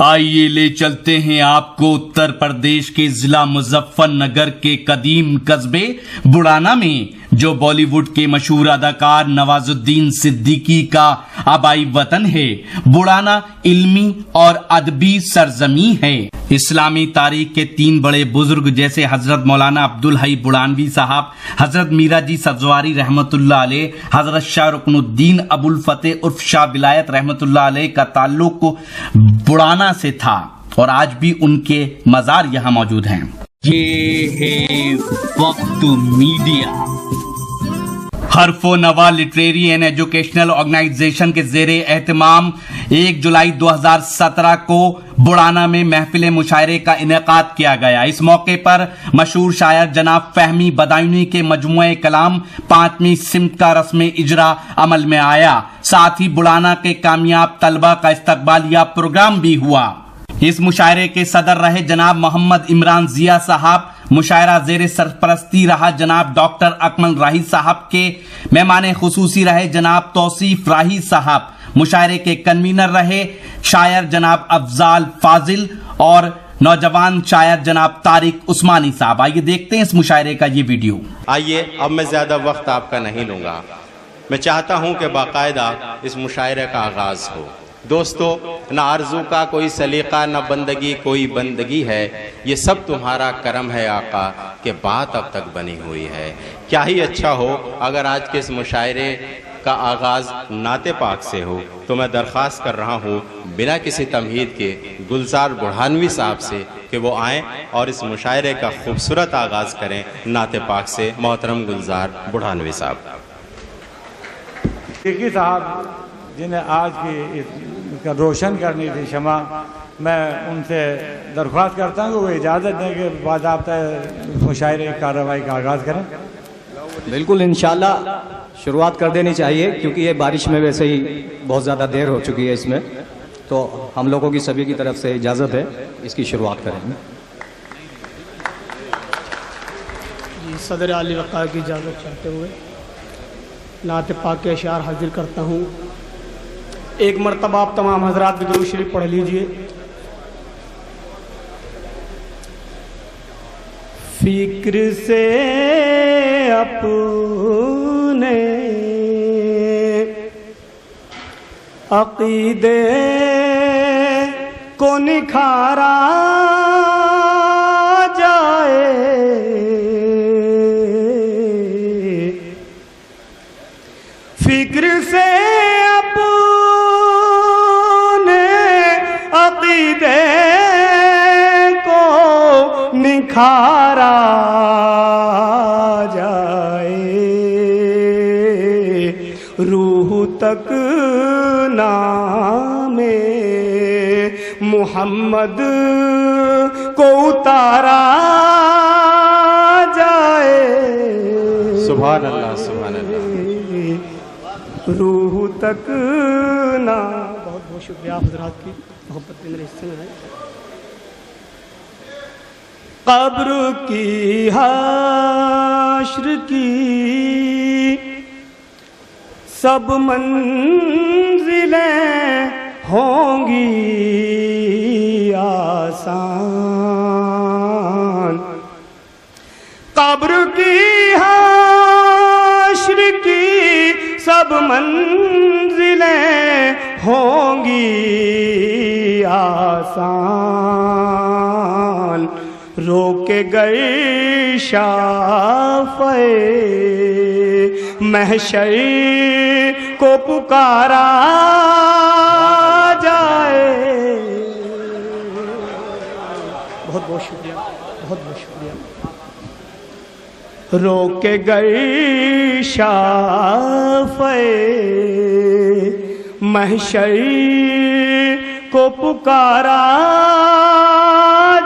आइए ले चलते हैं आपको उत्तर प्रदेश के जिला मुजफ्फरनगर के कदीम कस्बे बुड़ाना में, जो बॉलीवुड के मशहूर अदाकार नवाजुद्दीन सिद्दीकी का आबाई वतन है। बुड़ाना इल्मी और अदबी सरजमी है। इस्लामी तारीख के तीन बड़े बुजुर्ग जैसे हजरत मौलाना अब्दुल हई बुड़ानवी साहब, हजरत मीरा जी सब्जवारी रहमतुल्लाह अलैह, हजरत शाह रुकनुद्दीन अबुल फतेह उर्फ शाह विलायत रहमतुल्लाह अलैह का ताल्लुक बुड़ाना से था और आज भी उनके मजार यहाँ मौजूद हैं। ये है वक्त मीडिया। हरफो नवा लिटरेरी एंड एजुकेशनल ऑर्गेनाइजेशन के जेरे एहतमाम 1 जुलाई 2017 को बुड़ाना में महफिल मुशायरे का इनेकाद किया गया। इस मौके पर मशहूर शायर जनाब फहमी बदायूनी के मजमुए कलाम 5वीं सिमत का रस्म इजरा अमल में आया। साथ ही बुड़ाना के कामयाब तलबा का इस्तकबालिया प्रोग्राम भी हुआ। इस मुशायरे के सदर रहे जनाब मोहम्मद इमरान जिया साहब। मुशायरा जेर सरपरस्ती रहा जनाब डॉक्टर अकमल राही साहब के। मेहमान खुसूसी रहे जनाब तौसीफ राही साहब। मुशायरे के कन्वीनर रहे शायर जनाब अफजाल फाजिल और नौजवान शायर जनाब तारिक उस्मानी साहब। आइए देखते हैं इस मुशायरे का ये वीडियो। आइए, अब मैं ज्यादा वक्त आपका नहीं लूंगा। मैं चाहता हूं कि बाकायदा इस मुशायरे का आगाज हो। दोस्तों, न आरजू का कोई सलीका न बंदगी कोई बंदगी है, ये सब तुम्हारा करम है आका कि बात अब तक बनी हुई है। क्या ही अच्छा हो अगर आज के इस मुशायरे का आगाज़ नाते पाक से हो। तो मैं दरख्वास्त कर रहा हूँ बिना किसी तमहीद के गुलजार बुरहानवी साहब से कि वो आएँ और इस मुशायरे का खूबसूरत आगाज़ करें नाते पाक से। मोहतरम गुलजार बुरहानवी साहब। सिद्दीकी साहब जिन्हें आज की रोशन करनी थी शमा, मैं उनसे दरख्वास्त करता हूँ कि वो इजाज़त दें कि बाज़ाब्ता मुशायरे की कार्रवाई का आगाज़ करें। बिल्कुल, इंशाल्लाह शुरुआत कर देनी चाहिए क्योंकि ये बारिश में वैसे ही बहुत ज़्यादा देर हो चुकी है इसमें, तो हम लोगों की सभी की तरफ से इजाज़त है, इसकी शुरुआत करेंगे। जी, सदर आली वक़ार की इजाज़त चाहते हुए नात पाक के अशार हाजिर करता हूँ। एक मरतबा आप तमाम हजरात भी दुरूद शरीफ पढ़ लीजिए। फिक्र से अपने अकीदे को निखारा जाए, फिक्र से को निखारा जाए, रूह तक नामे मोहम्मद को उतारा जाए। सुभान अल्लाह, सुभान अल्लाह। रूह तक ना। बहुत बहुत शुक्रिया हजरात की मोहब्बत मेरे हिस्से में है। कब्र की हाश्र की सब मंजिलें होंगी आसान, कब्र की हाश्र की सब मंजिलें होंगी आसान, रोके गए शाफ़े महशर को पुकारा जाए। बहुत बहुत शुक्रिया, बहुत बहुत शुक्रिया। रोके गए शाफ़े महशर को पुकारा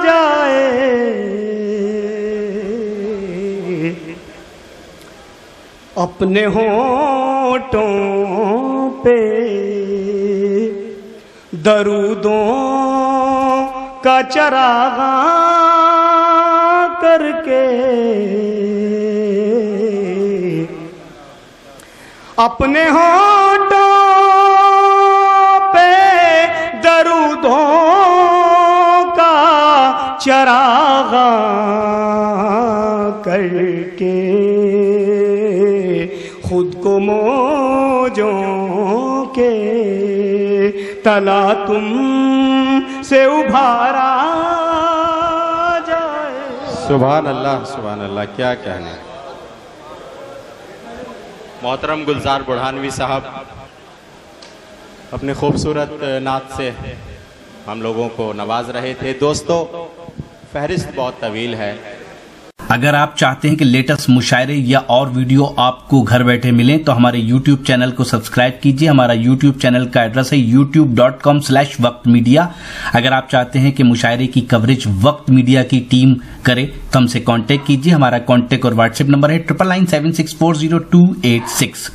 जाए, अपने होठों पे दरूदों का चरागा करके, अपने होठों पे दरूदों चरागा करके खुद को मौजों के तला तुम से उभारा जाए। सुभान अल्लाह, क्या कहना। मोहतरम गुलजार बुरहानवी साहब अपने खूबसूरत नात से हम लोगों को नवाज रहे थे। दोस्तों, फहरिस्त बहुत तवील है। अगर आप चाहते हैं कि लेटेस्ट मुशायरे या और वीडियो आपको घर बैठे मिलें तो हमारे YouTube चैनल को सब्सक्राइब कीजिए। हमारा YouTube चैनल का एड्रेस है youtube.com/वक्त मीडिया। अगर आप चाहते हैं कि मुशायरे की कवरेज वक्त मीडिया की टीम करे तो हमसे कांटेक्ट कीजिए। हमारा कांटेक्ट और व्हाट्सएप नंबर है 9997640286।